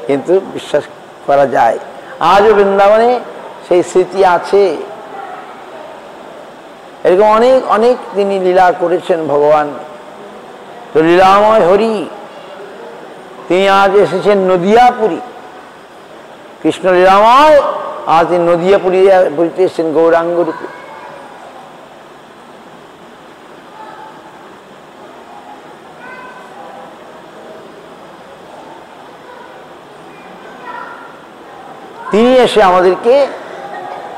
কিন্তু বিশ্বাস করা যায়। আজও বৃন্দাবনে সেই স্মৃতি আছে। এরকম অনেক অনেক তিনি লীলা করেছেন ভগবান। তো লীলাময় হরি তিনি আজ এসেছেন নদিয়াপুরী। কৃষ্ণ লীলাময় আজ তিনি নদিয়াপুরীতে এসেছেন গৌরাঙ্গ রূপে। তিনি এসে আমাদেরকে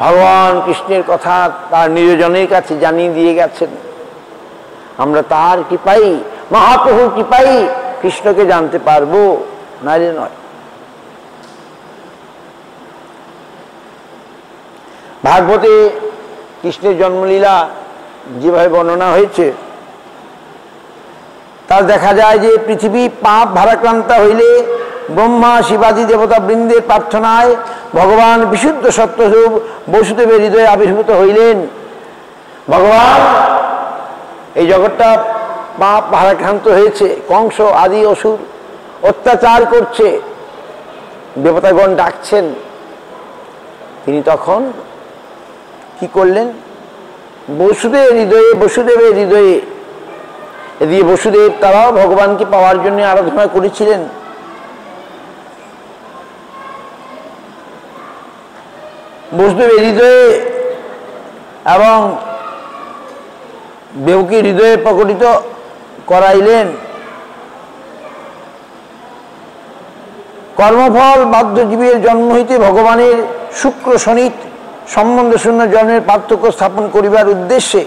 ভগবান কৃষ্ণের কথা তার নিরজনের কাছে জানিয়ে দিয়ে গেছেন। আমরা তার কৃপাই, মহাপ্রভুর কৃপাই কৃষ্ণকে জানতে পারবো, নাইলে নয়। ভাগবতে কৃষ্ণের জন্মলীলা যেভাবে বর্ণনা হয়েছে তা দেখা যায় যে পৃথিবী পাপ ভারাক্রান্ত হইলে ব্রহ্মা শিবাদি দেবতা বৃন্দের প্রার্থনায় ভগবান বিশুদ্ধ সত্যস্বরূপ বসুদেবের হৃদয়ে আবির্ভূত হইলেন। ভগবান এই জগৎটা পাপ ভারাক্রান্ত হয়েছে, কংস আদি অসুর অত্যাচার করছে, দেবতাগণ ডাকছেন। তিনি তখন কি করলেন? বসুদেবের হৃদয়ে এদিকে বসুদেব তারাও ভগবানকে পাওয়ার জন্য আরাধনা করেছিলেন। বসুদেবের হৃদয়ে এবং দেবকীর হৃদয়ে প্রকটিত করাইলেন। কর্মফল বাধ্যজীবীর জন্ম হইতে ভগবানের শুক্র শনিত সম্বন্ধ শূন্য জন্মের পার্থক্য স্থাপন করিবার উদ্দেশ্যে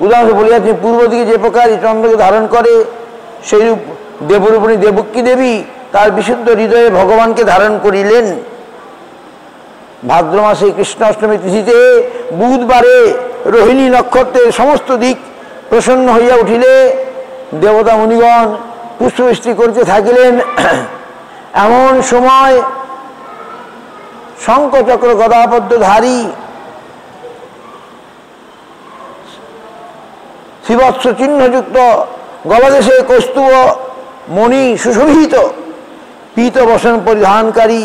উদাহরণ বলিয়াছেন, পূর্ব দিকে যে প্রকার চন্দ্রকে ধারণ করে সেইরূপ দেবরূপিণী দেবকী দেবী তার বিশুদ্ধ হৃদয়ে ভগবানকে ধারণ করিলেন। ভাদ্র মাসে কৃষ্ণ অষ্টমী তিথিতে বুধবারে রোহিণী নক্ষত্রের সমস্ত দিক প্রসন্ন হইয়া উঠিলে দেবতা মুনিগণ পুষ্পবৃষ্টি করিতে থাকিলেন। এমন সময় শঙ্খচক্র গদাপদ্মধারী শ্রীবৎস চিহ্নযুক্ত গলদেশে কৌস্তুভ মণি সুশোভিত পীত বসন পরিধানকারী,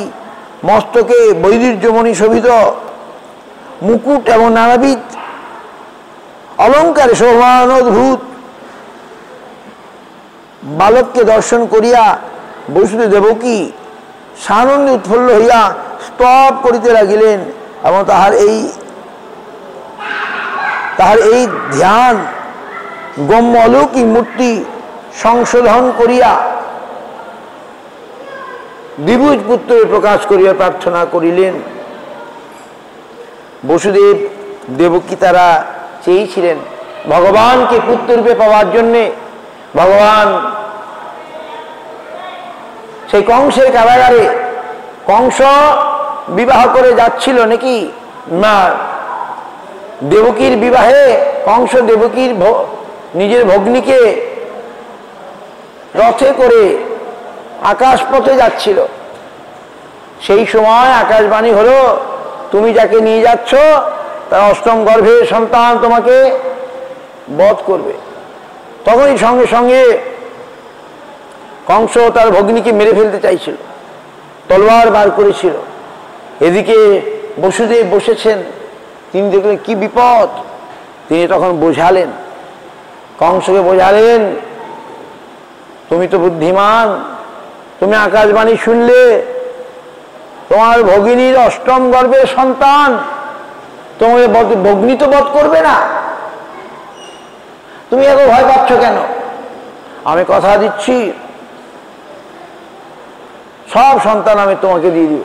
মস্তকে বৈদুর্যমণি শোভিত মুকুট এবং নানাবিধ অলঙ্কারে শোভানোদ্ভূত বালককে দর্শন করিয়া বসুদেব দেবকী সানন্দে উৎফুল্ল হইয়া স্তব করিতে লাগিলেন এবং তাহার এই ধ্যান গম্য অলৌকিক মূর্তি সংশোধন করিয়া দ্বিভুজ পুত্রের প্রকাশ করিয়া প্রার্থনা করিলেন। বসুদেব দেবকী তারা চেয়েছিলেন ভগবানকে পুত্ররূপে পাওয়ার জন্যে। ভগবান সেই কংসের কারাগারে, কংস বিবাহ করে যাচ্ছিল নাকি না, দেবকীর বিবাহে কংস দেবকীর নিজের ভগ্নীকে রথে করে আকাশপথে যাচ্ছিল। সেই সময় আকাশবাণী হলো, তুমি যাকে নিয়ে যাচ্ছ তার অষ্টম গর্ভের সন্তান তোমাকে বধ করবে। তখনই সঙ্গে সঙ্গে কংস তার ভগ্নীকে মেরে ফেলতে চাইছিল, তলোয়ার বার করেছিল। এদিকে বসুদেব বসেছেন, তিনি দেখলেন কি বিপদ। তিনি তখন বোঝালেন, কংসকে বোঝালেন, তুমি তো বুদ্ধিমান, তুমি আকাশবাণী শুনলে, তোমার ভগিনীর অষ্টম গর্ভের সন্তান, তোমার ভগ্নী তো বধ করবে না, তুমি এত ভয় পাচ্ছ কেন? আমি কথা দিচ্ছি সব সন্তান আমি তোমাকে দিয়ে দিব,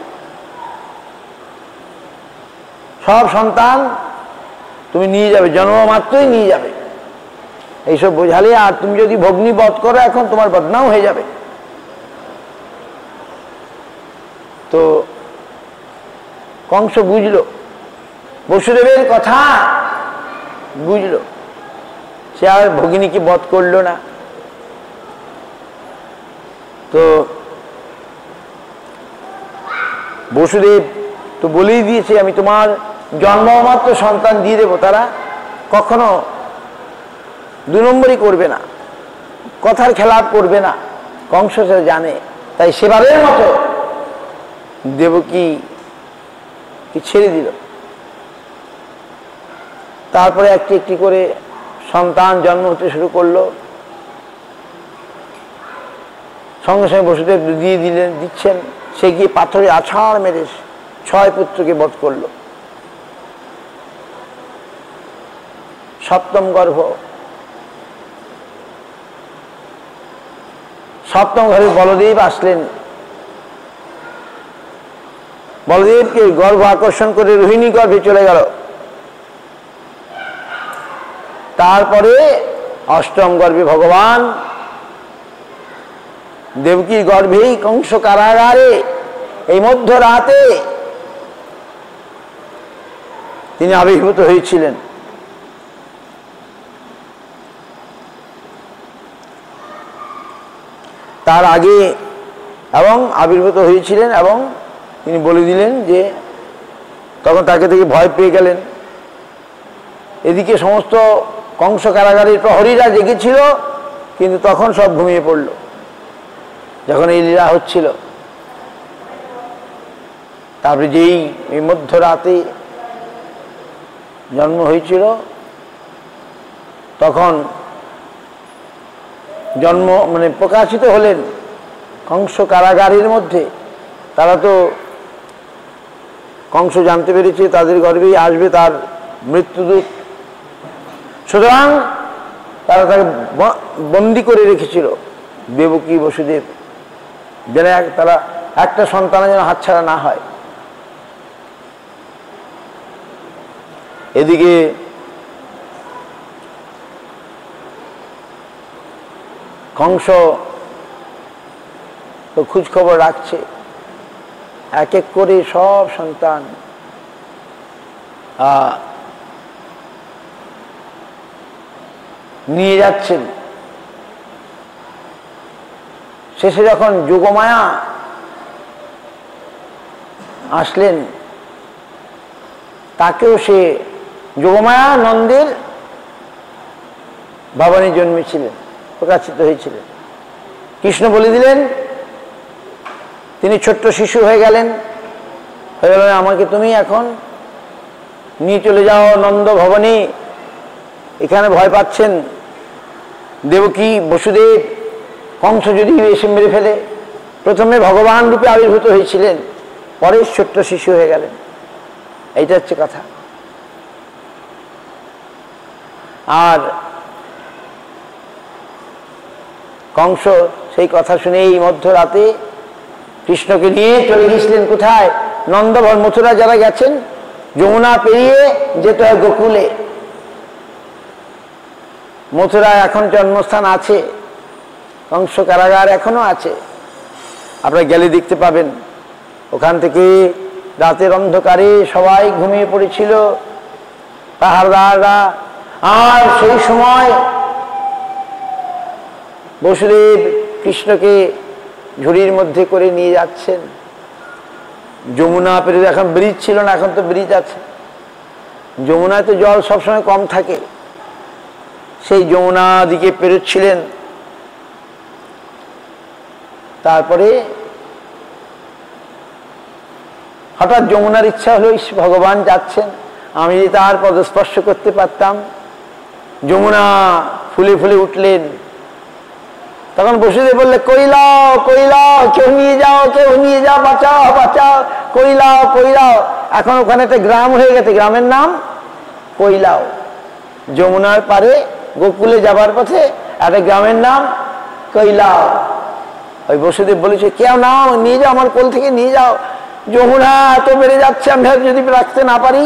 সব সন্তান তুমি নিয়ে যাবে, জন্ম মাত্রই নিয়ে যাবে। এইসব বোঝালে, আর তুমি যদি ভগ্নী বধ করো এখন তোমার বদনাম হয়ে যাবে। তো কংস বুঝলো, বসুদেবের কথা বুঝলো, সে আর ভগিনীকে বধ করলো না। তো বসুদেব তো বলেই দিয়েছে, আমি তোমার জন্মমাত্র সন্তান দিয়ে দেবো, তারা কখনো দু নম্বরই করবে না, কথার খেলাপ করবে না। কংস সে জানে, তাই সেবারের মতো দেবকী কি ছেড়ে দিল। তারপরে একটি একটি করে সন্তান জন্ম হতে শুরু করলো। সঙ্গে সঙ্গে বসুদেব দিয়ে দিচ্ছেন। সে গিয়ে পাথরে আছাড় মেরে 6 পুত্রকে বধ করল। 7ম গর্ভ। 7ম ঘরে বলদেব আসলেন। বলদেবকে গর্ভ আকর্ষণ করে রোহিণী গর্ভে চলে গেল। তারপরে 8ম গর্ভে ভগবান দেবকীর গর্ভেই কংস কারাগারে এই মধ্যরাতে তিনি আবির্ভূত হয়েছিলেন। তার আগে এবং আবির্ভূত হয়েছিলেন এবং তিনি বলে দিলেন যে তখন তাকে থেকে ভয় পেয়ে গেলেন। এদিকে সমস্ত কংস কারাগারের প্রহরীরা জেগেছিল, কিন্তু তখন সব ঘুমিয়ে পড়ল যখন এই লীলা হচ্ছিল। তারপরে যেই এই মধ্যরাতে জন্ম হয়েছিল, তখন জন্ম মানে প্রকাশিত হলেন কংস কারাগারের মধ্যে। তারা তো কংস জানতে পেরেছে তাদের গর্ভেই আসবে তার মৃত্যুদূত, সুতরাং তারা তাকে বন্দি করে রেখেছিল দেবকী বসুদেব, যেন তারা একটা সন্তানের যেন হাতছাড়া না হয়। এদিকে কংস তো খোঁজ খবর রাখছে, এক এক করে সব সন্তান নিয়ে যাচ্ছেন। শেষে যখন যোগমায়া আসলেন, তাকেও সে যোগমায়া নন্দের ভবানী জন্মেছিলেন, প্রকাশিত হয়েছিলেন। কৃষ্ণ বলে দিলেন, তিনি ছোট্ট শিশু হয়ে গেলেন। আমাকে তুমি এখন নিয়ে চলে যাও নন্দ ভবনে, এখানে ভয় পাচ্ছেন দেবকী বসুদেব, কংস যদি এসে মেরে ফেলে। প্রথমে ভগবান রূপে আবির্ভূত হয়েছিলেন, পরে ছোট্ট শিশু হয়ে গেলেন। এইটা হচ্ছে কথা। আর কংস সেই কথা শুনে এই মধ্যরাতে কৃষ্ণকে নিয়ে চলে গিয়েছিলেন কোথায়? নন্দভবন। মথুরা যারা গেছেন, যমুনা পেরিয়ে যেতে হয় গোকুলে। মথুরায় এখন জন্মস্থান আছে, কংস কারাগার এখনো আছে, আপনারা গেলে দেখতে পাবেন। ওখান থেকে রাতের অন্ধকারে সবাই ঘুমিয়ে পড়েছিল, পাহাড়দাররা। আর সেই সময় বসুদেব কৃষ্ণকে ঝুড়ির মধ্যে করে নিয়ে যাচ্ছেন। যমুনা পেরিয়ে, এখন ব্রিজ ছিল না, এখন তো ব্রিজ আছে। যমুনায় তো জল সবসময় কম থাকে, সেই যমুনা দিকে পেরোচ্ছিলেন। তারপরে হঠাৎ যমুনার ইচ্ছা হলো, ভগবান যাচ্ছেন, আমি যদি তার পদস্পর্শ করতে পারতাম। যমুনা ফুলে ফুলে উঠলেন। তখন বসুদেব বললে, কইলাও কইলাও, কেউ নিয়ে যাও, কেউ নিয়ে যাও, বাঁচাও বাঁচাও, কইলাও কইলাও। এখন ওখানে একটা গ্রাম হয়ে গেছে, গ্রামের নাম কৈলাও। যমুনার পারে গোকুলে যাবার পথে একটা গ্রামের নাম কৈলাও। ওই বসুদেব বলেছে, কেউ নাও, নিয়ে যাও, আমার কোল থেকে নিয়ে যাও। যমুনা এত বেড়ে যাচ্ছে, আমি যদি রাখতে না পারি।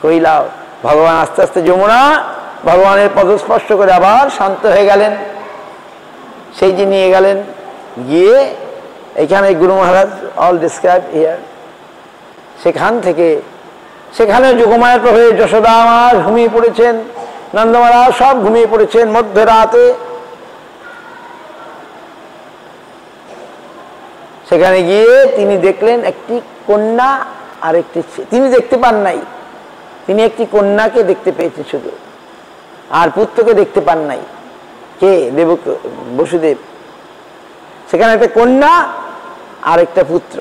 কৈলাও। ভগবান আস্তে আস্তে যমুনা ভগবানের পদস্পর্শ করে আবার শান্ত হয়ে গেলেন। সেই যে নিয়ে গেলেন, গিয়ে এখানে গুরু মহারাজ অল ডিসক্রাইব হিয়ার। সেখান থেকে সেখানে যোগমায়ার প্রভু যশোদা মা ঘুমিয়ে পড়েছেন, নন্দ মহারাজ সব ঘুমিয়ে পড়েছেন মধ্যরাতে। সেখানে গিয়ে তিনি দেখলেন একটি কন্যা আর একটি, তিনি দেখতে পান নাই, তিনি একটি কন্যাকে দেখতে পেয়েছেন শুধু, আর পুত্রকে দেখতে পান নাই। কে? বসুদেব। সেখানে একটা কন্যা আর একটা পুত্র।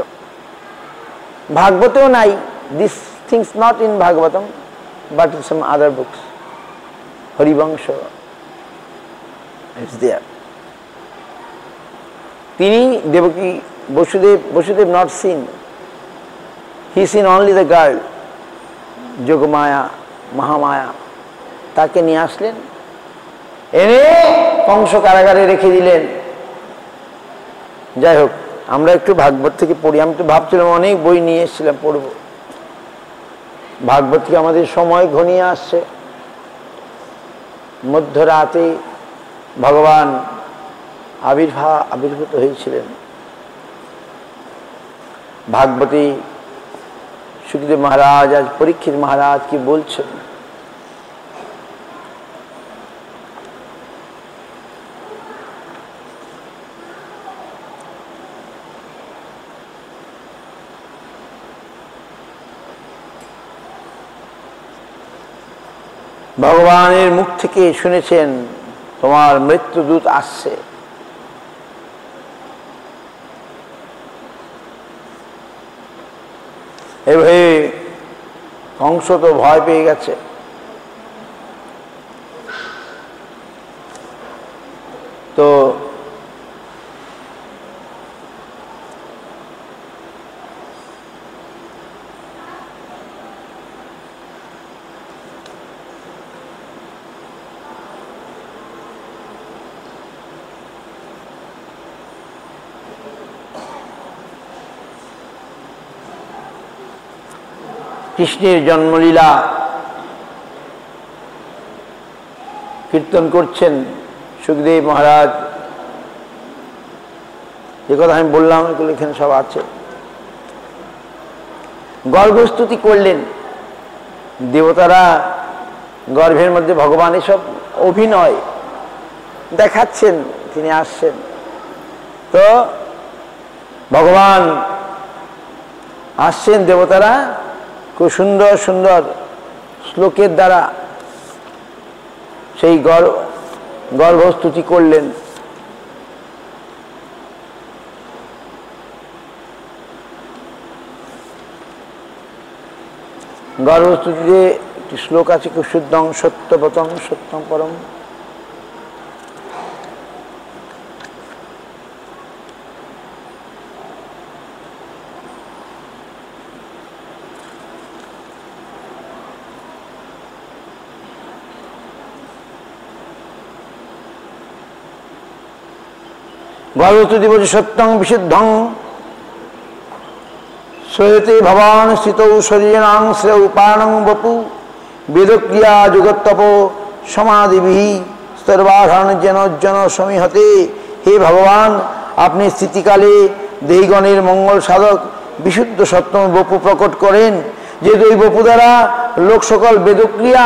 ভাগবতেও নাই, this things not in Bhagavatam but in some other books. Harivamsa it's there. তিনি Devaki Vasudeva not seen, he seen only the girl Yogamaya, Mahamaya. তাকে নিয়ে আসলেন, এনে কংস কারাগারে রেখে দিলেন। যাই হোক, আমরা একটু ভাগবত থেকে পড়ি। আমি তো ভাবছিলাম অনেক বই নিয়ে এসেছিলাম পড়ব, ভাগবত থেকে আমাদের সময় ঘনিয়ে আসছে। মধ্যরাতে ভগবান আবির্ভূত হয়েছিলেন। ভাগবতী সুখদেব মহারাজ আজ পরীক্ষিত মহারাজ কি বলছেন, ভগবানের মুখ থেকে শুনেছেন তোমার মৃত্যুদূত আসছে। এভাবে কংস তো ভয় পেয়ে গেছে। তো কৃষ্ণের জন্মলীলা কীর্তন করছেন সুখদেব মহারাজ। যে কথা আমি বললাম এগুলো এখানে সব আছে। গর্ভস্তুতি করলেন দেবতারা, গর্ভের মধ্যে ভগবান এসব অভিনয় দেখাচ্ছেন, তিনি আসছেন। তো ভগবান আসছেন, দেবতারা খুব সুন্দর সুন্দর শ্লোকের দ্বারা সেই গর্ভস্তুতি করলেন। গর্ভস্তুতিতে একটি শ্লোক আছে খুব শুদ্ধং সত্যবতং সত্যং পরম। গর্ভস্তুতি বলছে সত্যং বিশুদ্ধং শ্রয়তে ভবান স্থিতৌ শরীরাং শ্রেয় উপানং বপু বেদক্রিয়া জগত্তপ সমাধিবিহি স্তর্বাধারণ যেন সমীহতে। হে ভগবান, আপনি স্থিতিকালে দেহগণের মঙ্গল সাধক বিশুদ্ধ সত্যম বপু প্রকট করেন, যে ওই বপু দ্বারা লোক সকল বেদক্রিয়া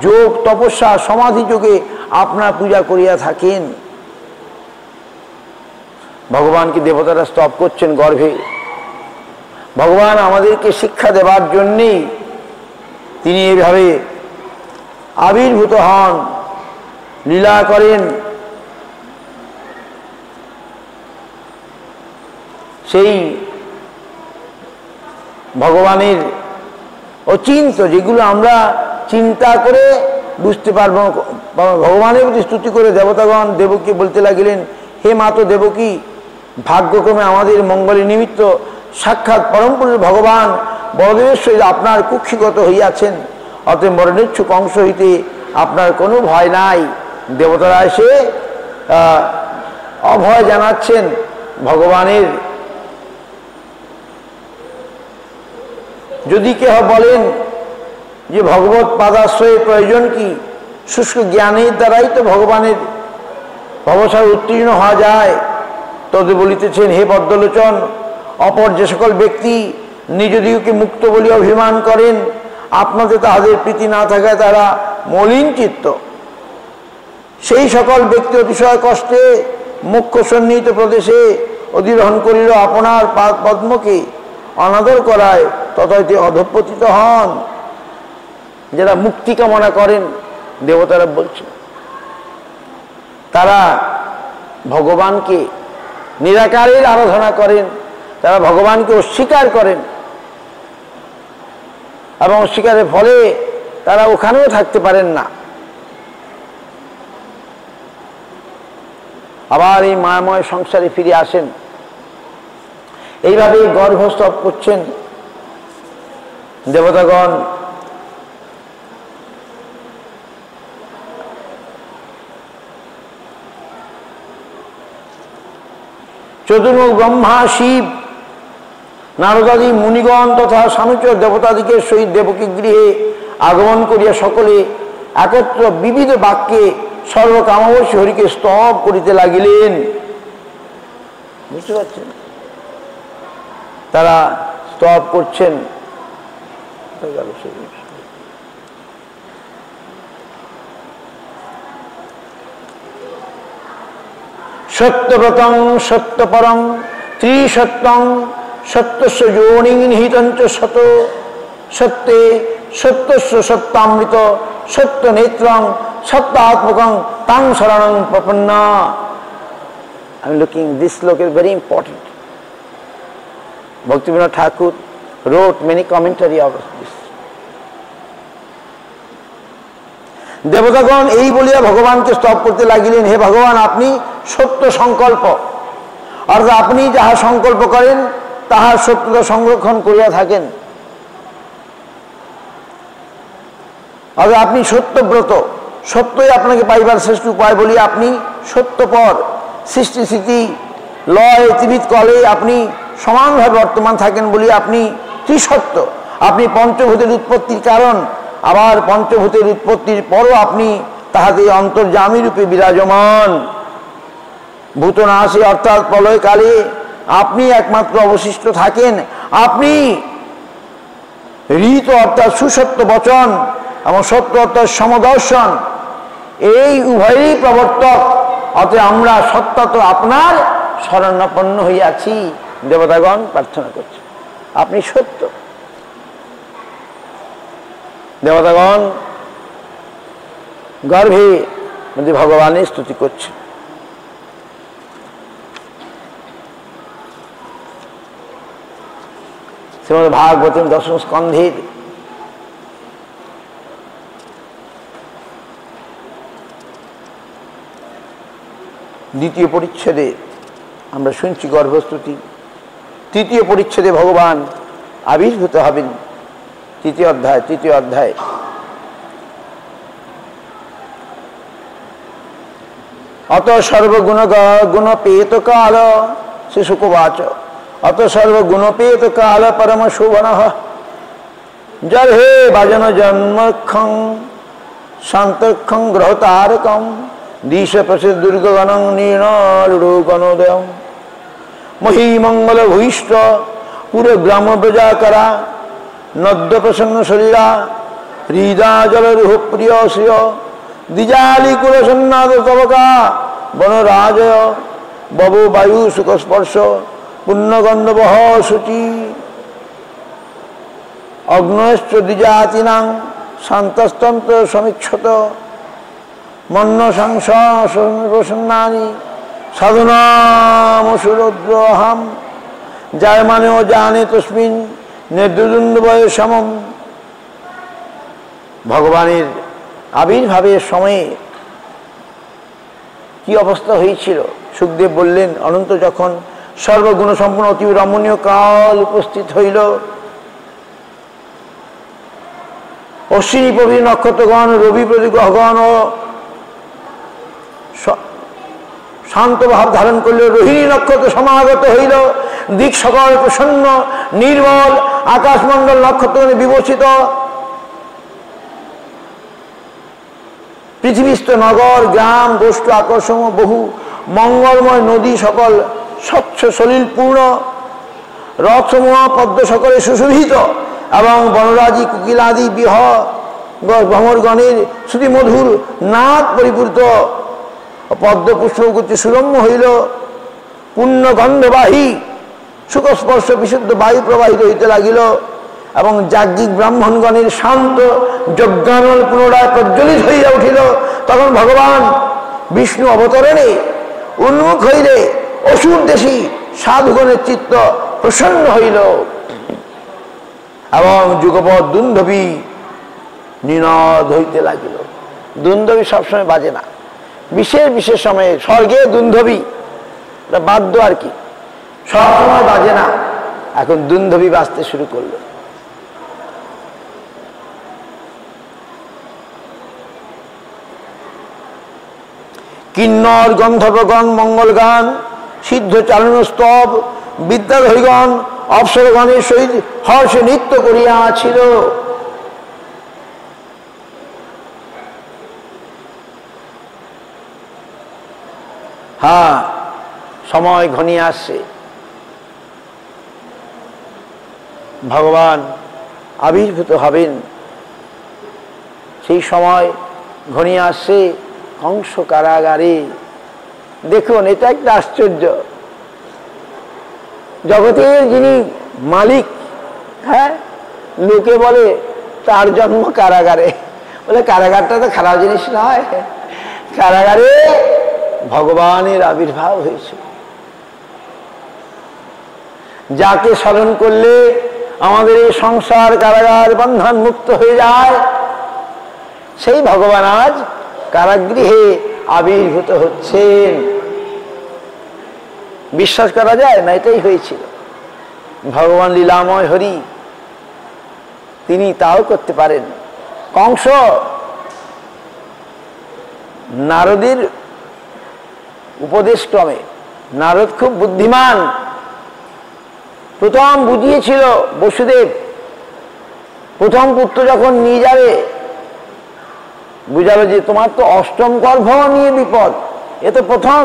যোগ তপস্যা সমাধি যোগে আপনার পূজা করিয়া থাকেন। ভগবানকে দেবতারা স্তব করছেন গর্ভে। ভগবান আমাদেরকে শিক্ষা দেবার জন্যেই তিনি এইভাবে আবির্ভূত হন, লীলা করেন। সেই ভগবানের অচিন্ত, যেগুলো আমরা চিন্তা করে বুঝতে পারবো। ভগবানের প্রতি স্তুতি করে দেবতাগণ দেবকী বলতে লাগিলেন, হে মাতো দেবকী, ভাগ্যক্রমে আমাদের মঙ্গলের নিমিত্ত সাক্ষাৎ পরমপুরুষ ভগবান বলদেবের সহিত আপনার কুক্ষিগত হইয়াছেন, অতএব মরণেচ্ছুক অংশ হইতে আপনার কোনো ভয় নাই। দেবতারা এসে অভয় জানাচ্ছেন ভগবানের। যদি কেহ বলেন যে ভগবত পাদাশ্রয়ের প্রয়োজন কি, শুষ্ক জ্ঞানের দ্বারাই তো ভগবানের ভবসাগর উত্তীর্ণ হওয়া যায়, তবে বলিতেছেন, হে পদ্মলোচন, অপর যে সকল ব্যক্তি নিজ দিগকে মুক্ত বলিয়া অভিমান করেন, আপনাদের তাহাদের প্রীতি না থাকায় তারা মলিন চিত্ত। সেই সকল ব্যক্তি অতিশয় কষ্টে মুখ্য সন্নিহিত প্রদেশে অধিরোহণ করিল আপনার পদ্মকে অনাদর করায় তথায় অধঃপতিত হন। যারা মুক্তি কামনা করেন, দেবতারা বলছেন, তারা ভগবানকে নিরাকারের আরাধনা করেন, তারা ভগবানকে অস্বীকার করেন, এবং শিকারের ফলে তারা ওখানেও থাকতে পারেন না। আবার এই মায়াময় সংসারে ফিরে আসেন। এইভাবে গর্ভস্তব করছেন দেবতাগণ। চতুর্মুখ ব্রহ্মা, শিব, নারদাদি, মুনিগণ তথা সানুচর দেবতাদিকের সহিত দেবকী গৃহে আগমন করিয়া সকলে একত্র বিবিধ বাক্যে সর্বকামবশী হরিকে স্তব করিতে লাগিলেন। বুঝতে পারছেন? তারা স্তব করছেন। সত্যব্রতং সত্যপরং ত্রিসত্যং সত্যস্য যোনিং নিহিতঞ্চ শত সত্যে সত্যস্য সত্যামৃত সত্য নেত্রং সত্যাত্মকং তাং শরণং প্রপন্না। I am looking, this sloka is very important. Bhaktivinoda Thakur wrote many commentary of this. দেবতাগণ এই বলিয়া ভগবানকে স্তব করতে লাগিলেন, হে ভগবান, আপনি সত্য সংকল্প, অর্থাৎ আপনি যাহা সংকল্প করেন তাহার সত্যতা সংরক্ষণ করিয়া থাকেন। অর্থাৎ আপনি সত্যব্রত, সত্যই আপনাকে পাইবার শ্রেষ্ঠ উপায় বলি আপনি সত্যপর, সৃষ্টি স্থিতি লয় ত্রিবিধ কলে আপনি সমানভাবে বর্তমান থাকেন বলি আপনি ত্রিসত্য। আপনি পঞ্চভূতের উৎপত্তির কারণ, আবার পঞ্চভূতের উৎপত্তির পরও আপনি তাহাতে অন্তর্যামী রূপে বিরাজমান। ভূতনাশী অর্থাৎ প্রলয়কালে আপনি একমাত্র অবশিষ্ট থাকেন। আপনি ঋত অর্থাৎ সুসত্য বচন এবং সত্য অর্থাৎ সমদর্শন, এই উভয়েরই প্রবর্তক। অতএব আমরা সত্যাত আপনার শরণাপন্ন হইয়াছি। দেবতাগণ প্রার্থনা করছে, আপনি সত্য। দেবতাগণ গর্ভে মধ্যে ভগবানের স্তুতি করছে। শ্রীমদ্ ভাগবতম দশম স্কন্ধের দ্বিতীয় পরিচ্ছেদে আমরা শুনছি গর্ভস্তুতি। তৃতীয় পরিচ্ছেদে ভগবান আবির্ভূত হবেন। তৃতীয় অধ্যায় অত সর্বগুণপেত কাল, শ্রী শুকোবাচ, অত সর্বগুণপেত কাল পরম শোভন জর্হে ভজন জন্মক্ষং শান্তক্ষং গ্রহতারকম দিশ প্রসিদ্ধ দুর্গগণং নীর্ণগণোদয় মহিমঙ্গল ভূইষ্ঠ পুরো গ্রাম প্রজাকরা নদ্য প্রসন্ন শরীরা হৃদা জলরুহ প্রিয় শ্রিয় দ্বিজালি কুলসন্নাদ তবকা বনরাজয় বব বায়ু সুখস্পর্শ পুণ্যগন্ধবহ শুচি অগ্নশ্চ দ্বিজাতিনাং শান্তস্তন্ত্র সমীক্ষত মন্ন সংসন্নানি সাধুনামসুরদ্রোহম জায়মানেও জানে তস্মিন নির্দুন্দুবয় সমম। ভগবানের আবির্ভাবের সময়ে কি অবস্থা হয়েছিল সুখদেব বললেন। অনন্ত যখন সর্বগুণ সম্পন্ন অতি রমণীয় কাল উপস্থিত হইল, অশ্বিনী প্রভৃতি নক্ষত্রগণ, রবি প্রতি গ্রহগণ ও শান্ত ভাব ধারণ করল। রোহিণী নক্ষত্র সমাগত হইল। দিক সকল প্রসন্ন নির্মল, আকাশমণ্ডল নক্ষত্র বিবর্ষিত। পৃথিবীস্থ নগর গ্রাম গোষ্ঠ আকর্ষণ বহু মঙ্গলময় নদী সকল স্বচ্ছ সলিলপূর্ণ, রথসমূহ পদ্ম সকলে সুশোভিত এবং বনরাজি কুকিলাদি ভ্রমরগণের শ্রুতিমধুর নাদ পরিপূর্ত। পদ্মপুষ্পগুচ্ছ সুরম্য হইল। পুণ্যগন্ধবাহী সুখস্পর্শ বিশুদ্ধ বায়ু প্রবাহিত হইতে লাগিল এবং যাজ্ঞিক ব্রাহ্মণগণের শান্ত যজ্ঞানল পুনরায় প্রজ্বলিত হইয়া উঠিল। তখন ভগবান বিষ্ণু অবতরণে উন্মুখ হইলে অসুর দেশী সাধুগণের চিত্ত প্রসন্ন হইল এবং যুগপৎ দুন্দুভি নিনাদ হইতে লাগিল। দুন্দুভি সবসময় বাজে না, বিশেষ বিশেষ সময়ে। স্বর্গে দুন্দুভি বাদ্য আর কি, সবসময় বাজে না, এখন দুন্দুভি বাজতে শুরু করলো। কিন্নর গন্ধর্বগণ মঙ্গল গান, সিদ্ধ চালন স্তব, বিদ্যাধরীগণ অপ্সরগণের সহিত হর্ষে নৃত্য করিয়াছিল। হ্যাঁ, সময় ঘনিয়ে আসছে, ভগবান আবির্ভূত হবেন। সেই সময় ঘনিয়ে আসছে। কংস কারাগারে, দেখুন এটা একটা আশ্চর্য। জগতের যিনি মালিক, হ্যাঁ, লোকে বলে তার জন্ম কারাগারে। বলে কারাগারটা তো খারাপ জিনিস নয়, কারাগারে ভগবানের আবির্ভাব হয়েছে। যাকে স্মরণ করলে আমাদের এই সংসার কারাগার বন্ধন মুক্ত হয়ে যায়, সেই ভগবান আজ কারাগৃহে আবির্ভূত হচ্ছেন। বিশ্বাস করা যায় না? এটাই হয়েছিল। ভগবান লীলাময় হরি, তিনি তাও করতে পারেন। কংস নারদের উপদেশক্রমে, নারদ খুব বুদ্ধিমান, প্রথম বুঝিয়েছিল বসুদেব। প্রথম পুত্র যখন নিয়ে যাবে, বুঝালো যে তোমার তো অষ্টম গর্ভ নিয়ে বিপদ, এ তো প্রথম,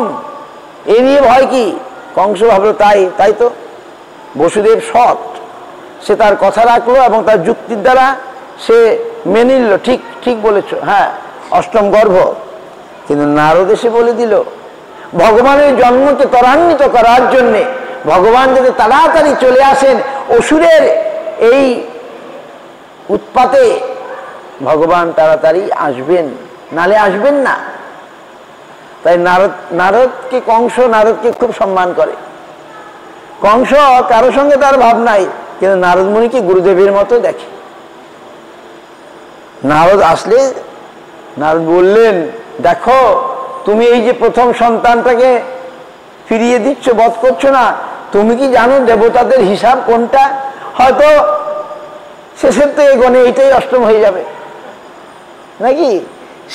এ নিয়ে ভয় কি? কংস ভাবলো তাই তো। বসুদেব সৎ, সে তার কথা রাখলো এবং তার যুক্তির দ্বারা সে মেনে নিল, ঠিক ঠিক বলেছ, হ্যাঁ অষ্টম গর্ভ। কিন্তু নারদ এসে বলে দিল, ভগবানের জন্মকে ত্বরান্বিত করার জন্যে, ভগবান যাতে তাড়াতাড়ি চলে আসেন, অসুরের এই উৎপাতে ভগবান তাড়াতাড়ি আসবেন, নালে আসবেন না। তাই নারদকে নারদকে খুব সম্মান করে। কংস কারোর সঙ্গে তার ভাব নাই, কিন্তু নারদ মুনিকে গুরুদেবের মতো দেখে। নারদ আসলে নারদ বললেন, দেখো তুমি এই যে প্রথম সন্তানটাকে ফিরিয়ে দিচ্ছ, বধ করছো না, তুমি কি জানো দেবতাদের হিসাব কোনটা? হয়তো শেষের থেকে গণে এইটাই অষ্টম হয়ে যাবে, নাকি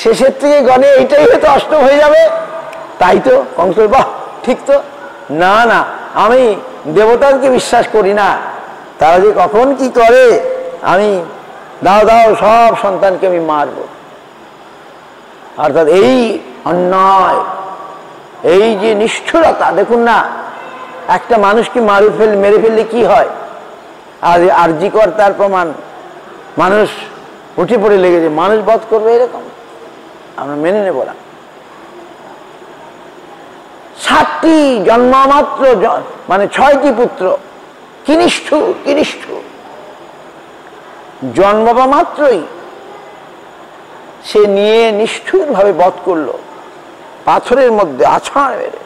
শেষের থেকে গণে এইটাই হয়তো অষ্টম হয়ে যাবে। তাই তো কংস, বাহ ঠিক তো। না না, আমি দেবতাকে বিশ্বাস করি না, তারা যে কখন কি করে, আমি দাও সব সন্তানকে আমি মারব। অর্থাৎ এই অন্যায়, এই যে নিষ্ঠুরতা, দেখুন না, একটা মানুষকে মেরে ফেললে কি হয়? আর আরজিকর তার প্রমাণ, মানুষ উঠে পড়ে লেগেছে, মানুষ বধ করবে এরকম আমরা মেনে নেব না। 7টি জন্মমাত্র, মানে 6টি পুত্র, কি নিষ্ঠুর। জন্মবা মাত্রই সে নিয়ে নিষ্ঠুর ভাবে বধ করলো, পাথরের মধ্যে আছাড় মেরে।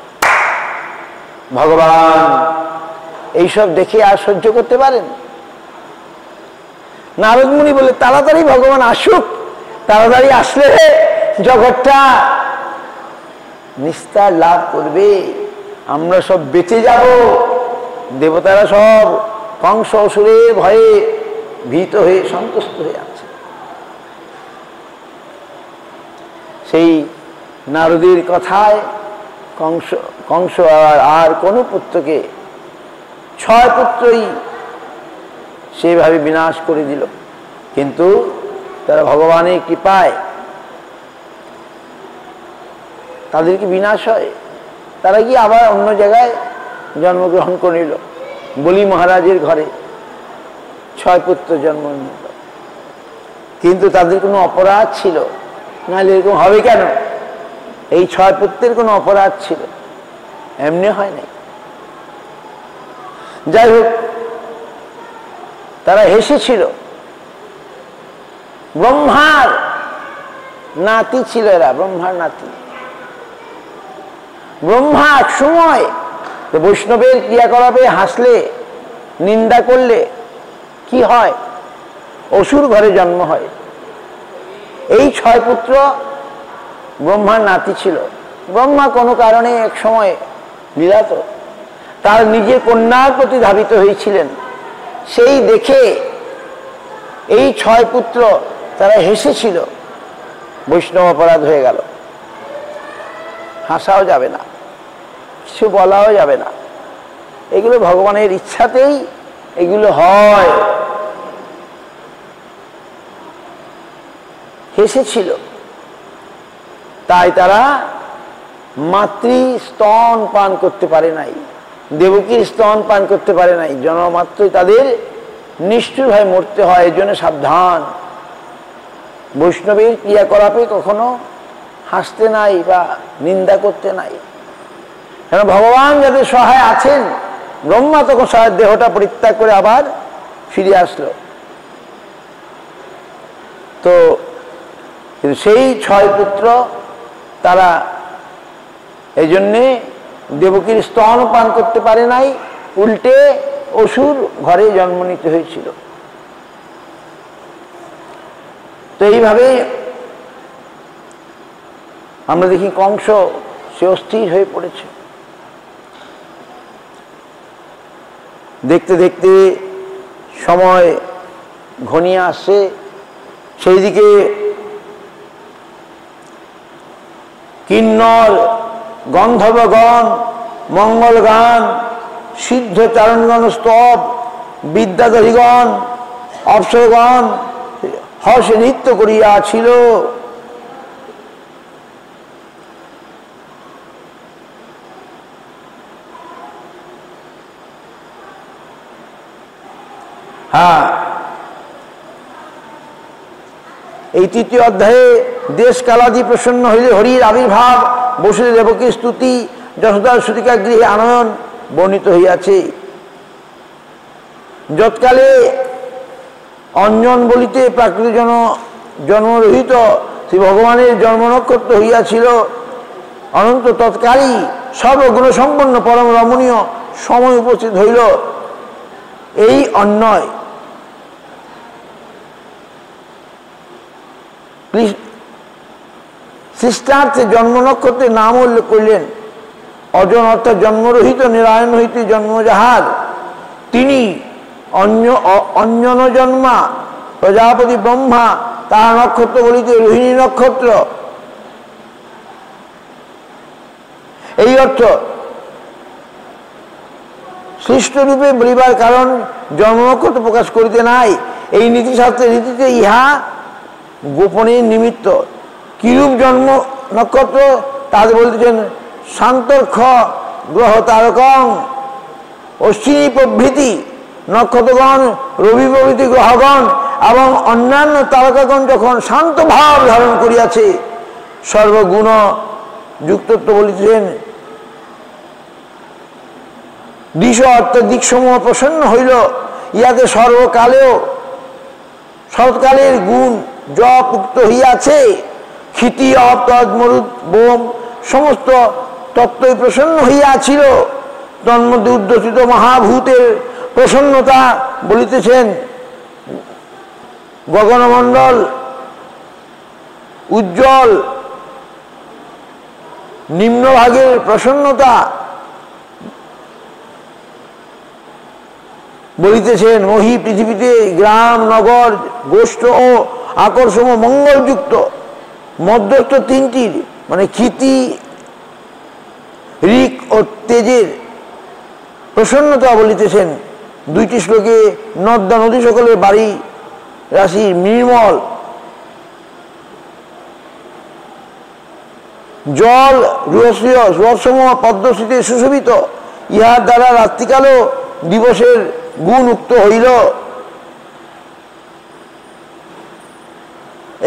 ভগবান এইসব দেখে আর সহ্য করতে পারেন? নারদ মুনি বলে, তাড়াতাড়ি ভগবান আসুক, তাড়াতাড়ি আসলে জগৎটা নিস্তার লাভ করবে, আমরা সব বেঁচে যাব। দেবতারা সব কংস অসুরের ভয়ে ভীত হয়ে সন্তুষ্ট হয়ে আছে। সেই নারদের কথায় কংস আর কোনো পুত্রকে, 6 পুত্রই সেভাবে বিনাশ করে দিল। কিন্তু তারা ভগবানের কৃপায় তাদেরকে বিনাশ হয়, তারা কি আবার অন্য জায়গায় জন্মগ্রহণ করে নিল। বলি মহারাজের ঘরে 6 পুত্র জন্ম নিল, কিন্তু তাদের কোনো অপরাধ ছিল, নাহলে এরকম হবে কেন? এই 6 পুত্রের কোনো অপরাধ ছিল, এমনি হয় নাই। যাই হোক, তারা হেসেছিল। ব্রহ্মার নাতি ছিল এরা, ব্রহ্মার নাতি। ব্রহ্মা এক সময় বৈষ্ণবের ক্রিয়াকলাপে হাসলে, নিন্দা করলে কি হয়? অসুর ঘরে জন্ম হয়। এই 6 পুত্র ব্রহ্মার নাতি ছিল। ব্রহ্মা কোনো কারণে এক সময় লীলাত তার নিজের কন্যার প্রতি ধাবিত হয়েছিলেন। সেই দেখে এই 6 পুত্র তারা হেসেছিল। বৈষ্ণব অপরাধ হয়ে গেল। হাসাও যাবে না, কিছু বলাও যাবে না, এগুলো ভগবানের ইচ্ছাতেই এগুলো হয়। হেসেছিল, তাই তারা মাতৃ স্তন পান করতে পারে নাই, দেবকীর স্তন পান করতে পারে নাই। জন্মমাত্রই তাদের নিষ্ঠুর হয়ে মরতে হয়। এর জন্য সাবধান। বৈষ্ণবের ক্রিয়াকলাপে কখনো হাসতে নাই বা নিন্দা করতে নাই। কেন ভগবান যাদের সহায় আছেন, ব্রহ্মা তখন সহায় দেহটা পরিত্যাগ করে আবার ফিরে আসলো। তো সেই 6 পুত্র তারা এই জন্যে দেবকীর স্তন পান করতে পারে নাই, উল্টে অসুর ঘরে জন্ম নিতে হয়েছিল। তো এইভাবে আমরা দেখি কংস সে অস্থির হয়ে পড়েছে। দেখতে দেখতে সময় ঘনিয়ে আসছে। সেই দিকে কিন্নর গন্ধর্বগণ মঙ্গল গান, সিদ্ধ চারণগণ স্তব, বিদ্যাধরীগণ অপ্সরগণ হর্ষে নৃত্য করিয়াছিল। হ্যাঁ, এই 3য় অধ্যায়ে দেশ কালাদি প্রসন্ন হইলে হরির আবির্ভাব, বসুদেব দেবকীর স্তুতি, যশোদার সুতিকা গৃহে আনয়ন বর্ণিত হইয়াছে। যৎকালে অঞ্জন বলিতে প্রাকৃতিক জন্মরহিত শ্রী ভগবানের জন্ম নক্ষত্র হইয়াছিল অনন্ত, তৎকালই সর্বগুণসম্পন্ন পরম রমণীয় সময় উপস্থিত হইল। এই অন্যয় সৃষ্টার্থে জন্ম নক্ষত্রের নাম উল্লেখ করিলেন। অজন অর্থাৎ জন্মরহিত, নিরায়ণ হইতে জন্ম যাহার, তিনি অঞ্জন জন্মা প্রজাপতি ব্রহ্মা, তাহার নক্ষত্র বলিতে রোহিণী নক্ষত্র। এই অর্থ সৃষ্ট রূপে বলিবার কারণ জন্ম নক্ষত্র প্রকাশ করিতে নাই। এই নীতিশাস্ত্রের রীতিতে ইহা গোপনের নিমিত্ত। কিরূপ জন্ম নক্ষত্র তাদের বলতেছেন শান্তর্ক্ষ গ্রহ তারকং, অশ্বিনী প্রভৃতি নক্ষত্রগণ, রবি প্রভৃতি গ্রহগণ এবং অন্যান্য তারকাগণ যখন শান্ত ভাব ধারণ করিয়াছে, সর্বগুণ যুক্তত্ব বলিতেছেন দিশ অর্থাৎ দিকসমূহ প্রসন্ন হইল। ইহাতে সর্বকালেও শরৎকালের গুণ জপ উক্ত হইয়াছে। ক্ষিতি অর্থাৎ মরুদ বোম সমস্ত তত্ত্বই প্রসন্ন হইয়াছিল। তন্মধ্যে উদ্যোষিত মহাভূতের প্রসন্নতা বলিতেছেন গগনমণ্ডল উজ্জ্বল, নিম্নভাগের প্রসন্নতা বলিতেছেন মহি পৃথিবীতে গ্রাম নগর গোষ্ঠ ও আকর্ষণ মঙ্গলযুক্ত। মধ্যস্থ 3টির মানে ক্ষিতি ঋক ও তেজের প্রসন্নতা বলিতেছেন। 2টি শ্লোকে নদ্যা নদী সকলের বাড়ি রাশি নির্মল, জল রহস্যময় পদ্মশ্রীতে সুশোভিত। ইহার দ্বারা রাত্রিকালও দিবসের গুণ উক্ত হইল।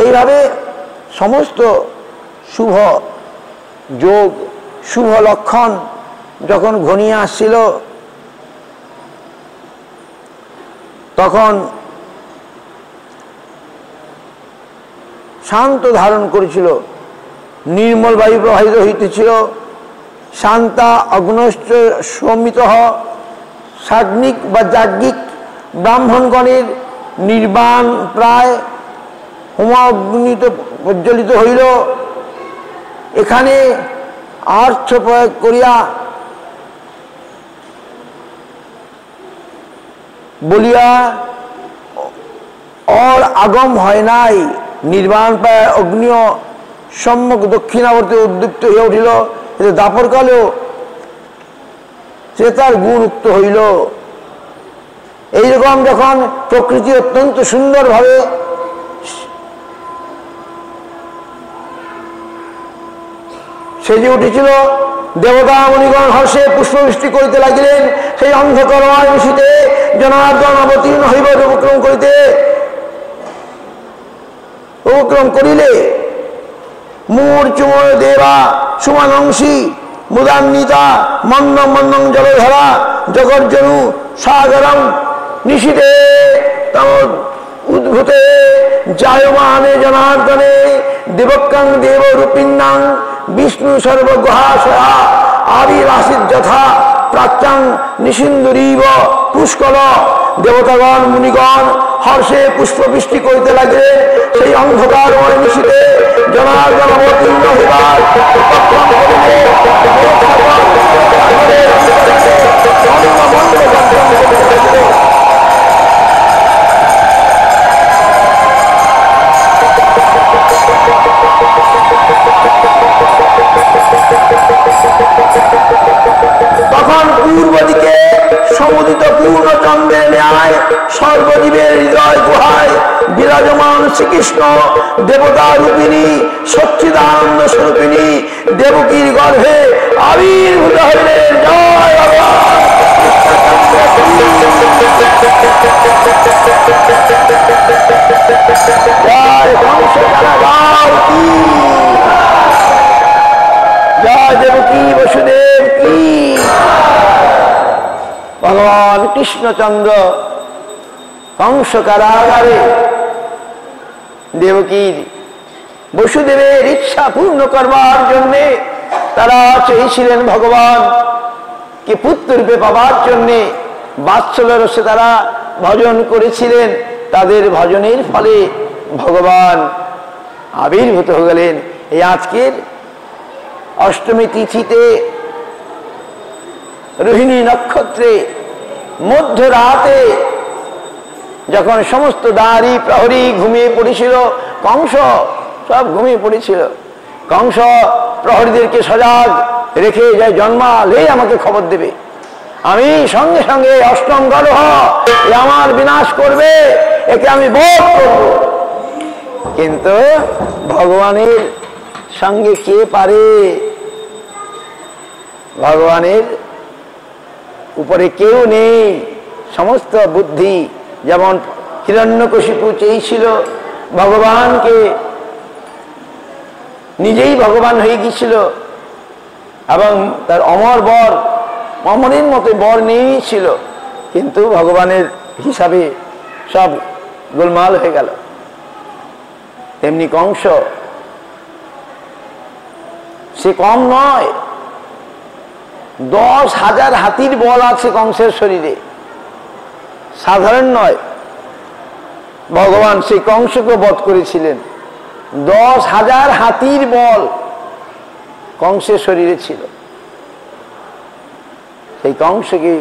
এইভাবে সমস্ত শুভ যোগ শুভ লক্ষণ যখন ঘনিয়ে আসছিল, তখন শান্ত ধারণ করেছিল, নির্মল বায়ু প্রবাহিত হইতেছিল। শান্তা অগ্নশ্চ সমিত সাগ্নিক বা যাজ্ঞিক ব্রাহ্মণগণের নির্বাণ প্রায় হোমাগ্নিতে প্রজ্বলিত হইল। এখানে অর্থ প্রয়োগ করিয়া বলিয়া অর আগম হয় নাই, নির্বাণ প্রায় অগ্নিও সম্মুখ দক্ষিণাবর্তে উদ্দীপ্ত হয়ে উঠিল। এটা দাপরকালেও সে তার গুণ উক্ত হইল। এইরকম যখন প্রকৃতি অত্যন্ত সুন্দরভাবে সেজে উঠেছিল, দেবতা মণিগণ হর্ষে পুষ্পবৃষ্টি করিতে লাগিলেন। সেই অন্ধকারময় নিশীথে জনার্দন অবতীর্ণ হইব উপক্রম করিলে মূর্চুময় দেবা সুমানংসী মুদান্বিতা মন্নং মন্নং জলধারা জগজ্জনু সাগরম নিশীথে তম উদ্ভূতে জায়মানে জনার্দনে দেবক্কাং দেবরূপিণাং বিষ্ণু সর্বগুহাশয়া আবিরাসিত যথা প্রাচ্যাং নিষিন্দুরীব পুষ্কল। দেবতাগণ মুনিগণ হর্ষে পুষ্পবৃষ্টি করিতে লাগে। সেই অন্ধকারময় নিশীথে জনার্দন অবতীর্ণ হইবার তখন পূর্ব দিকে সমুদিত পূর্ণচন্দ্রের ন্যায় সর্বজীবের হৃদয় গুহায় বিরাজমান শ্রীকৃষ্ণ দেবতা রূপিণী সচ্চিদানন্দ স্বরূপিণী দেবকীর গর্ভে আবির্ভূত হইলেন। জয় জয় কংস কি, জয় দেবকী বসুদেব কি। ভগবান কৃষ্ণচন্দ্র কংস কারাগারে দেবকীর বসুদেবের ইচ্ছা পূর্ণ করবার জন্যে তারা চেয়েছিলেন ভগবানকে পুত্ররূপে পাবার জন্যে। বাৎসল্য রসে তারা ভজন করেছিলেন। তাদের ভজনের ফলে ভগবান আবির্ভূত হয়ে গেলেন। এই আজকের অষ্টমী তিথিতে রোহিণী নক্ষত্রে মধ্যরাতে যখন সমস্ত দ্বারী প্রহরী ঘুমিয়ে পড়েছিল, কংস সব ঘুমিয়ে পড়েছিল, কংস প্রহরীদেরকে সজাগ রেখে যায় জন্মালেই আমাকে খবর দেবে, আমি সঙ্গে সঙ্গে অষ্টম গ্রহ আমার বিনাশ করবে, একে আমি বধ করব। কিন্তু ভগবানের সঙ্গে কে পারে? ভগবানের উপরে কেউ নেই। সমস্ত বুদ্ধি, যেমন হিরণ্যকশিপু চেয়েছিল ভগবানকে, নিজেই ভগবান হয়ে গিয়েছিল এবং তার অমর বর অমরের মতো বর নিয়েছিল, কিন্তু ভগবানের হিসাবে সব গোলমাল হয়ে গেল। তেমনি কংস, সে কম নয়, 10,000 হাতির বল আছে কংসের শরীরে, সাধারণ নয়। ভগবান সেই কংসকে বধ করেছিলেন। 10,000 হাতির বল কংসের শরীরে ছিল। সেই কংসকে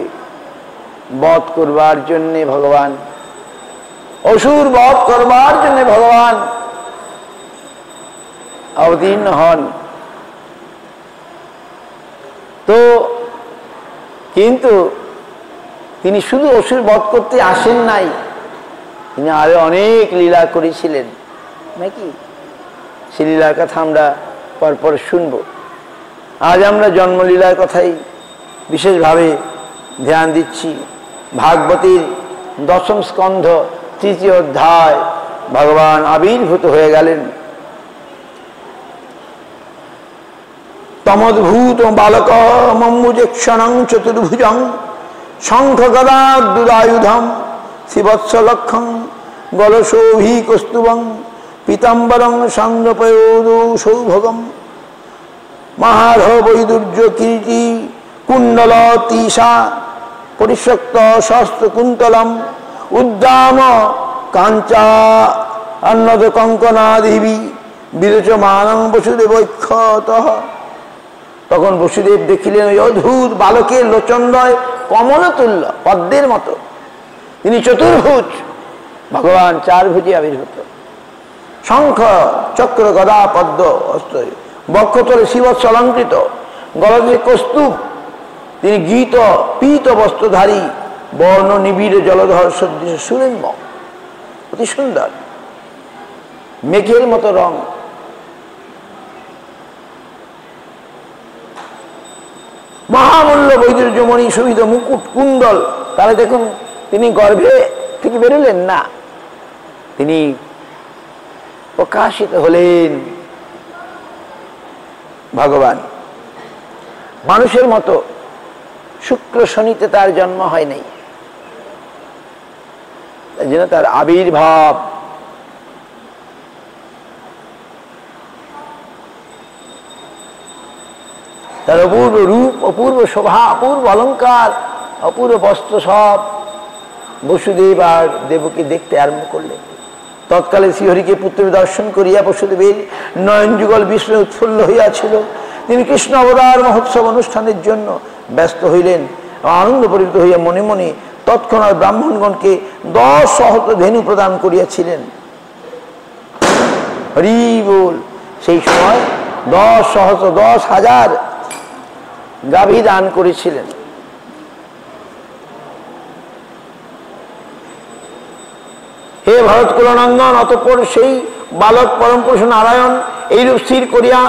বধ করবার জন্যে ভগবান, অসুর বধ করবার জন্যে ভগবান অবতীর্ণ হন। তো কিন্তু তিনি শুধু অসুর বধ করতে আসেন নাই, তিনি আরো অনেক লীলা করেছিলেন নাকি? সে লীলার কথা আমরা পরপর শুনব। আজ আমরা জন্মলীলার কথাই বিশেষভাবে ধ্যান দিচ্ছি। ভাগবতীর 10ম স্কন্ধ 3য় অধ্যায় ভগবান আবির্ভূত হয়ে গেলেন। তমদ্ভূত বালক মম্মুজেক্ষণং চতুর্ভুজং শঙ্খ গদা দুদায়ুধম শিবৎসলক্ষং গলশোভি কস্তুভং পীতাম্বরং সান্দ্রপয়োদৌ সৌভগম মহার্হ বৈদুর্য কিরীটি কুণ্ডল তিসা পরিশক্ত শস্ত্র কুন্তলম উদ্দাম কাঞ্চা অন্নদ কঙ্কনাদিবি বিরোচমানং বসুদেবৈক্ষতঃ। তখন বসুদেব দেখিলেন ওই অদ্ভুত বালকের লোচনদ্বয় কমলতুল্য, পদ্মের মতো। তিনি চতুর্ভুজ, ভগবান চারভুজে আবির্ভূত। শঙ্খ চক্র গদা পদ্ম হস্ত, বক্ষতলে শিবৎস অলঙ্কৃত, গলাতে কৌস্তুভ। তিনি গীত পীত বস্ত্রধারী, বর্ণ নিবিড় জলধর সদৃশ সুরেন্দ্র, অতি সুন্দর, মেঘের মতো রং। মহামূল্য বৈদুর্যমণি সুবিধ মুকুট কুণ্ডল। তাহলে দেখুন তিনি গর্ভে থেকে বেরোলেন না, তিনি প্রকাশিত হলেন ভগবান। মানুষের মতো শুক্র শনিতে তার জন্ম হয় নাই, তাই জন্য তার আবির্ভাব তার অপূর্ব রূপ, অপূর্ব শোভা, অপূর্ব অলঙ্কার, অপূর্ব বস্ত্র সব বসুদেব আর দেবকী দেখতে আরম্ভ করলেন। তৎকালে শ্রীহরিকে পুত্রের দর্শন করিয়া বসুদেবের নয়ন যুগল বিস্ময়ে উৎফুল্ল হইয়াছিল। তিনি কৃষ্ণ অবতার মহোৎসব অনুষ্ঠানের জন্য ব্যস্ত হইলেন। আনন্দ পরিত হইয়া মনে মনে তৎক্ষণাৎ ব্রাহ্মণগণকে 10 সহস্র ধেনু প্রদান করিয়াছিলেন। হরি বল। সেই সময় 10 সহস্র 10,000 গাভী দান করেছিলেন। হে ভরত কুলনন্দন, অতঃপর সেই বালক পরম পুরুষ নারায়ণ এইরূপ স্থির করিয়া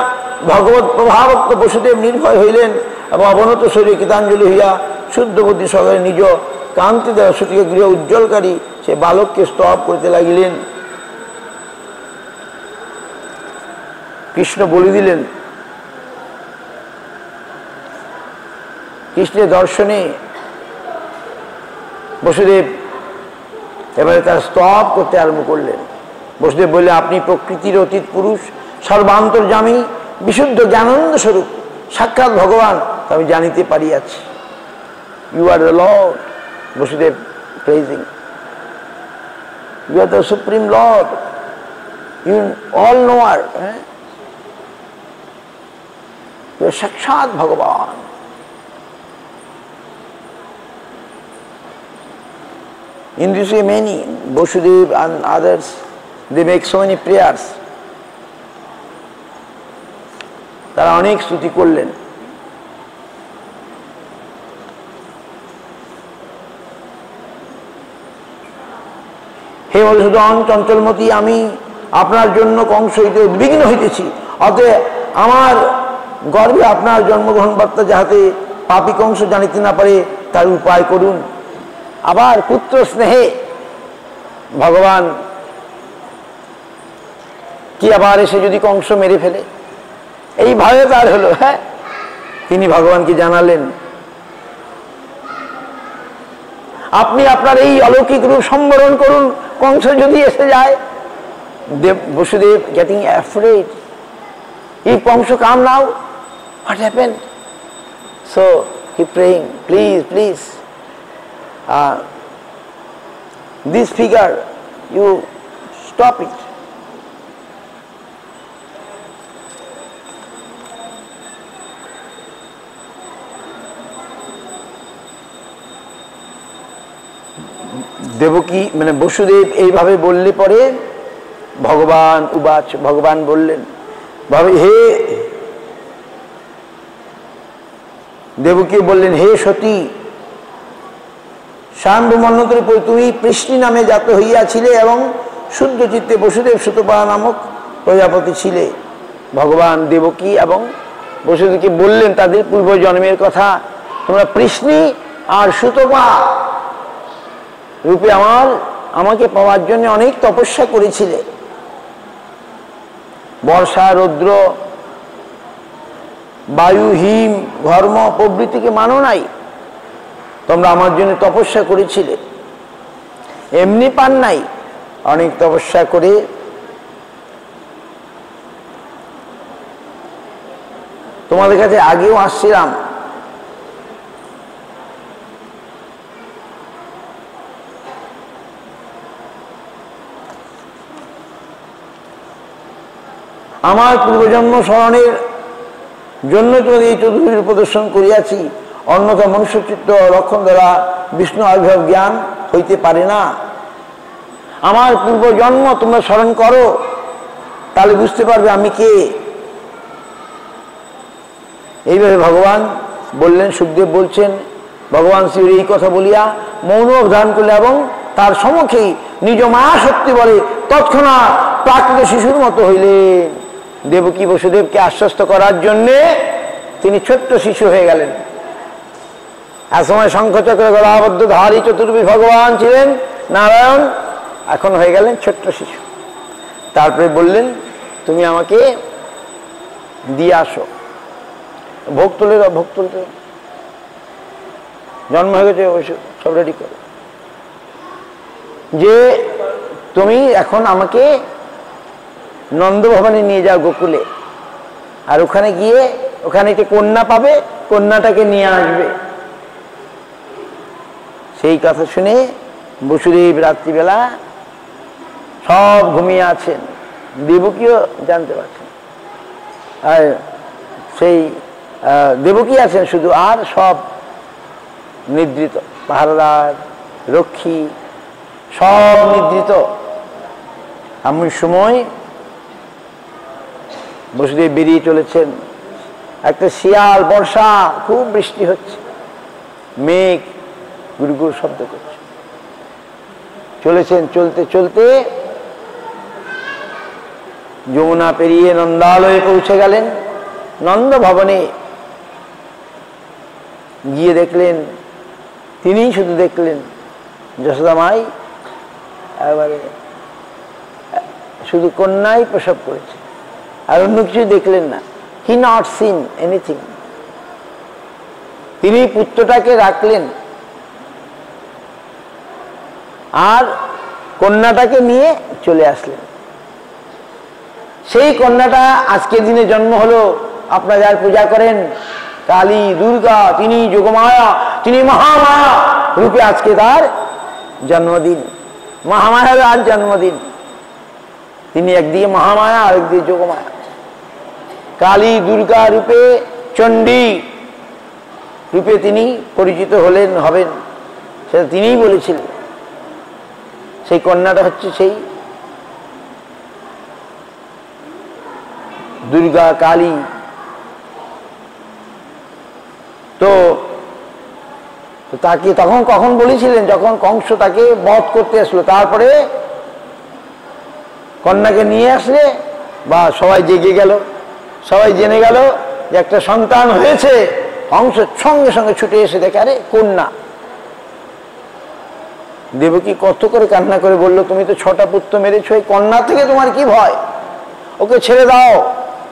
ভগবত প্রভাবক্ত বসুদেব নির্ভয় হইলেন এবং অবনত শরীরে কৃতাঞ্জলি হইয়া শুদ্ধ বুদ্ধি সহকারে নিজ কান্তি দ্বারা সতীকে গৃহ উজ্জ্বলকারী সে বালককে স্তব করিতে লাগিলেন। কৃষ্ণ বলে দিলেন, কৃষ্ণের দর্শনে বসুদেব এবারে তার স্তব করতে আরম্ভ করলেন। বসুদেব বললেন, আপনি প্রকৃতির অতীত পুরুষ, সর্বান্তর্যামী, বিশুদ্ধ জ্ঞানানন্দ স্বরূপ, সাক্ষাৎ ভগবান আমি জানিতে পারিয়াছি। You are the lord. Vasudeva praising, you are the supreme lord, you all knower, সাক্ষাৎ ভগবান। In this way many, Vasudev and others, they make so many prayers. তারা অনেক স্তুতি করলেন। হে মধুসূদন চঞ্চলমতি, আমি আপনার জন্য কংস হইতে উদ্বিগ্ন হইতেছি। অতএব আমার গর্ভে আপনার জন্মগ্রহণ বার্তা যাহাতে পাপী কংস জানিতে না পারে তার উপায় করুন। আবার পুত্র স্নেহে ভগবান কি আবার এসে যদি কংস মেরে ফেলে, এই ভয়ে তার হলো। হ্যাঁ, তিনি ভগবানকে জানালেন, আপনি আপনার এই অলৌকিক রূপ সম্বরণ করুন, কংস যদি এসে যায়। Vasudev getting afraid, if Kansa come now, what happened? So he praying, please, this figure, you stop it. Devaki মানে বসুদেব এইভাবে বললে পরে ভগবান উবাচ, ভগবান বললেন, হে দেবকী বললেন, হে সতী, স্বয়ম্ভু মন্বন্তরে তুমি পৃষ্টি নামে জাত হইয়াছিলে এবং শুদ্ধ চিত্তে বসুদেব সুতপা নামক প্রজাপতি ছিলে। ভগবান দেবকী এবং বসুদেবকে বললেন তাদের পূর্ব জন্মের কথা, তোমরা পৃষ্ণি আর সুতপা রূপে আমাকে পাওয়ার জন্য অনেক তপস্যা করেছিলে। বর্ষা, রৌদ্র, বায়ু, হিম, ঘর্ম প্রভৃতিকে মানো নাই, তোমরা আমার জন্য তপস্যা করেছিলে। এমনি পান নাই, অনেক তপস্যা করে তোমাদের কাছে আগেও আসছিলাম। আমার পূর্বজন্ম স্মরণের জন্য তোমাদের এই চতুর্ভুজ প্রদর্শন করিয়াছি, অন্যথা মনুষ্যচিত্ত লক্ষণ দ্বারা বিষ্ণু আবির্ভাব জ্ঞান হইতে পারে না। আমার পূর্বজন্ম তোমরা স্মরণ করো, তাহলে বুঝতে পারবে আমি কে। এইভাবে ভগবান বললেন। সুখদেব বলছেন, ভগবান শ্রীর এই কথা বলিয়া মৌন ধারণ করলে এবং তার সম্মুখেই নিজ মায়া শক্তি বলে তৎক্ষণাৎ প্রাকৃত শিশুর মতো হইলেন। দেবকী বসুদেবকে আশ্বস্ত করার জন্যে তিনি ছোট্ট শিশু হয়ে গেলেন। এক সময় শঙ্খচক্রে গলাবদ্ধ ধারী চতুর্ভুজ ভগবান ছিলেন নারায়ণ, এখন হয়ে গেলেন ছোট্ট শিশু। তারপরে বললেন, তুমি আমাকে দিয়ে আসো। ভোগ তুলে দাও, ভোগ তুলতে জন্ম হয়ে গেছে, ওই সব রেডি করো, যে তুমি এখন আমাকে নন্দভবনে নিয়ে যাও গোকুলে, আর ওখানে গিয়ে ওখানে একটি কন্যা পাবে, কন্যাটাকে নিয়ে আসবে। সেই কথা শুনে বসুদেব রাত্রিবেলা সব ঘুমিয়ে আছেন, দেবকীও জানতে পারছেন, আর সেই দেবকী আছেন শুধু, আর সব নিদ্রিত, পাহারাদার রক্ষী সব নিদ্রিত। এমন সময় বসুদেব বেরিয়ে চলেছেন। একটা শিয়াল, বর্ষা, খুব বৃষ্টি হচ্ছে, মেঘ গুড়গুড় শব্দ করছে। চলেছেন, চলতে চলতে যমুনা পেরিয়ে নন্দালয়ে পৌঁছে গেলেন। নন্দ ভবনে গিয়ে দেখলেন, তিনিই শুধু দেখলেন যশোদা মাই এবারে শুধু কন্যাই প্রসব করেছে, আর অন্য কিছু দেখলেন না। He not seen anything. তিনি পুত্রটাকে রাখলেন আর কন্যাটাকে নিয়ে চলে আসলেন। সেই কন্যাটা আজকের দিনে জন্ম হলো। আপনারা যার পূজা করেন কালী, দুর্গা, তিনি যোগমায়া, তিনি মহামায়া রূপে আজকে তার জন্মদিন। মহামায়ার আজ জন্মদিন। তিনি একদিকে মহামায়া, আরেকদিকে যোগমায়া। কালী, দুর্গা রূপে, চণ্ডী রূপে তিনি পরিচিত হবেন, সেটা তিনিই বলেছিলেন। সেই কন্যাটা হচ্ছে সেই দুর্গা কালী। তো তাকে তখন কখন বলেছিলেন, যখন কংস তাকে বধ করতে আসলো, তারপরে কন্যাকে নিয়ে আসলে বা সবাই জেগে গেল, সবাই জেনে গেল যে একটা সন্তান হয়েছে। কংস সঙ্গে সঙ্গে ছুটে এসে দেখে, আরে কন্যা। দেবকী কত করে কান্না করে বলল, তুমি তো 6টা পুত্র মেরেছো, এই কন্যা থেকে তোমার কি ভয়, ওকে ছেড়ে দাও।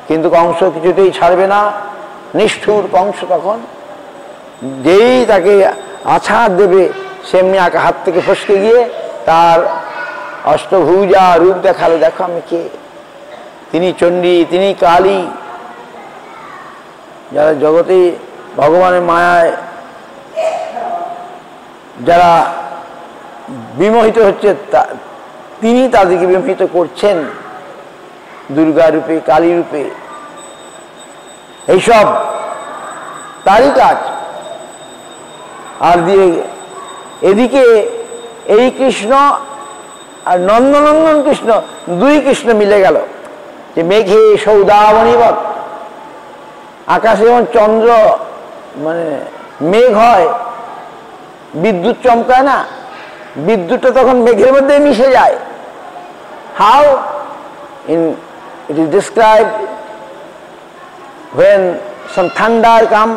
কিন্তু কংস কিছুতেই ছাড়বে না, নিষ্ঠুর কংস। তখন যেই তাকে আছাড় দেবে, সেমনি হাত থেকে ফসকে গিয়ে তার অষ্টভুজা রূপ দেখালো, দেখো আমি কে। তিনি চণ্ডী, তিনি কালী। যারা জগতে ভগবানের মায়ায় যারা বিমোহিত হচ্ছে, তিনি তাদেরকে বিমোহিত করছেন দুর্গা রূপে, কালী রূপে। এইসব তারই কাজ। আর দিয়ে এদিকে এই কৃষ্ণ আর নন্দনন্দন কৃষ্ণ, দুই কৃষ্ণ মিলে গেল। যে মেঘে সৌদামণিবৎ, আকাশে যেমন চন্দ্র মানে মেঘ হয়, বিদ্যুৎ চমকায় না, বিদ্যুৎটা তখন মেঘের মধ্যে মিশে যায়। How it is described when some thunder come,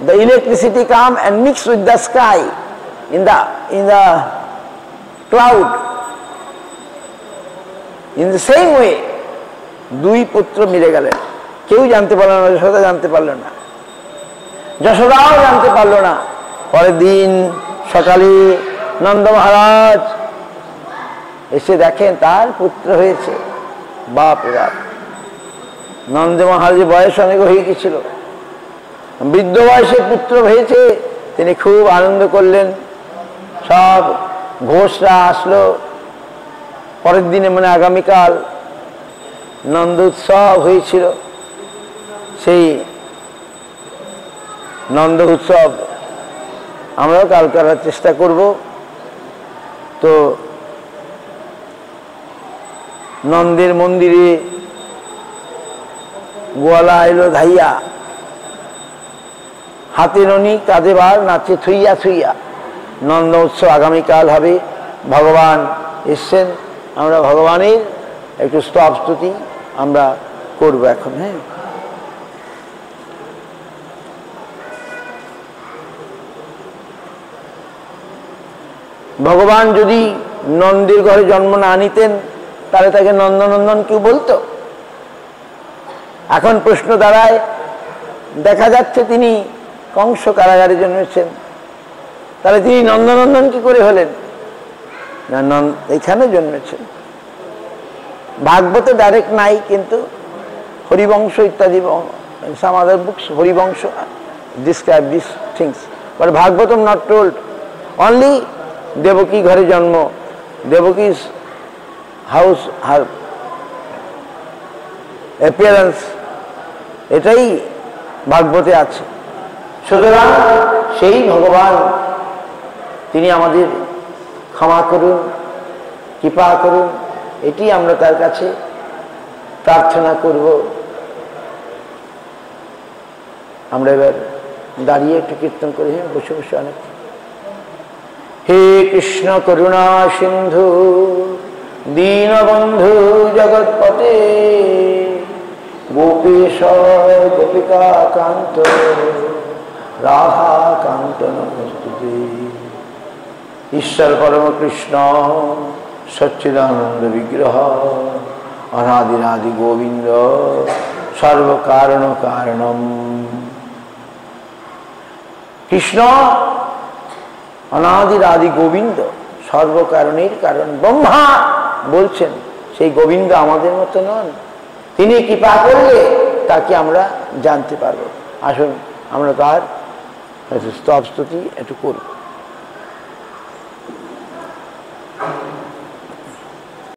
the electricity come and mix with the sky in the cloud. In the same way, দুই পুত্র মিলে গেলেন। কেউ জানতে পারল না, যশোদা জানতে পারল না, যশোদাও জানতে পারল না। পরের দিন সকালে নন্দ মহারাজ এসে দেখেন তার পুত্র হয়েছে। বাপ রে বাপ! নন্দ মহারাজের বয়স অনেক হয়ে গেছিল, বৃদ্ধ বয়সে পুত্র হয়েছে। তিনি খুব আনন্দ করলেন। সব ঘোষরা আসলো পরের দিনে, মানে আগামীকাল। নন্দ উৎসব হয়েছিল। সেই নন্দ উৎসব আমরাও কাল করার চেষ্টা করব। তো নন্দের মন্দিরে গোয়ালা এলো ধাইয়া, হাতে ননি কাঁধে বার, নাচে থুইয়া থুইয়া। নন্দ উৎসব আগামীকাল হবে। ভগবান এসছেন, আমরা ভগবানের একটু স্তব স্তুতি আমরা করব এখন। হ্যাঁ, ভগবান যদি নন্দের ঘরে জন্ম না নিতেন তাহলে তাকে নন্দনন্দন কেউ বলতো? এখন প্রশ্ন দাঁড়ায়, দেখা যাচ্ছে তিনি কংস কারাগারে জন্মেছেন, তাহলে তিনি নন্দনন্দন কি করে হলেন? না, এখানে জন্মেছেন। ভাগবতে ডাইরেক্ট নাই, কিন্তু হরিবংশ ইত্যাদি some other books Harivamsa describe these things, but Bhagavatam not told. Only Devaki ঘরে জন্ম, দেবকী's house, her appearance, এটাই ভাগবতে আছে। সুতরাং সেই ভগবান তিনি আমাদের ক্ষমা করুন, কৃপা করুন, এটি আমরা তার কাছে প্রার্থনা করব। আমরা এবার দাঁড়িয়ে একটু কীর্তন করি। হ্যাঁ, বসে বসে অনেক। হে কৃষ্ণ করুণা সিন্ধু দীনবন্ধু জগৎপতে গোপীশ গোপিকা কান্ত রাধা কান্ত নমস্তুতে। ঈশ্বর পরম কৃষ্ণ সচ্চিদানন্দ বিগ্রহ অনাদিনাদি গোবিন্দ সর্বকারণ কারণম। কৃষ্ণ অনাদির আদি গোবিন্দ, সর্বকারণের কারণ। ব্রহ্মা বলছেন সেই গোবিন্দ আমাদের মতো নন, তিনি কৃপা করলে তাকে আমরা জানতে পারবো। আসুন আমরা তার স্তব স্তুতি একটু করব।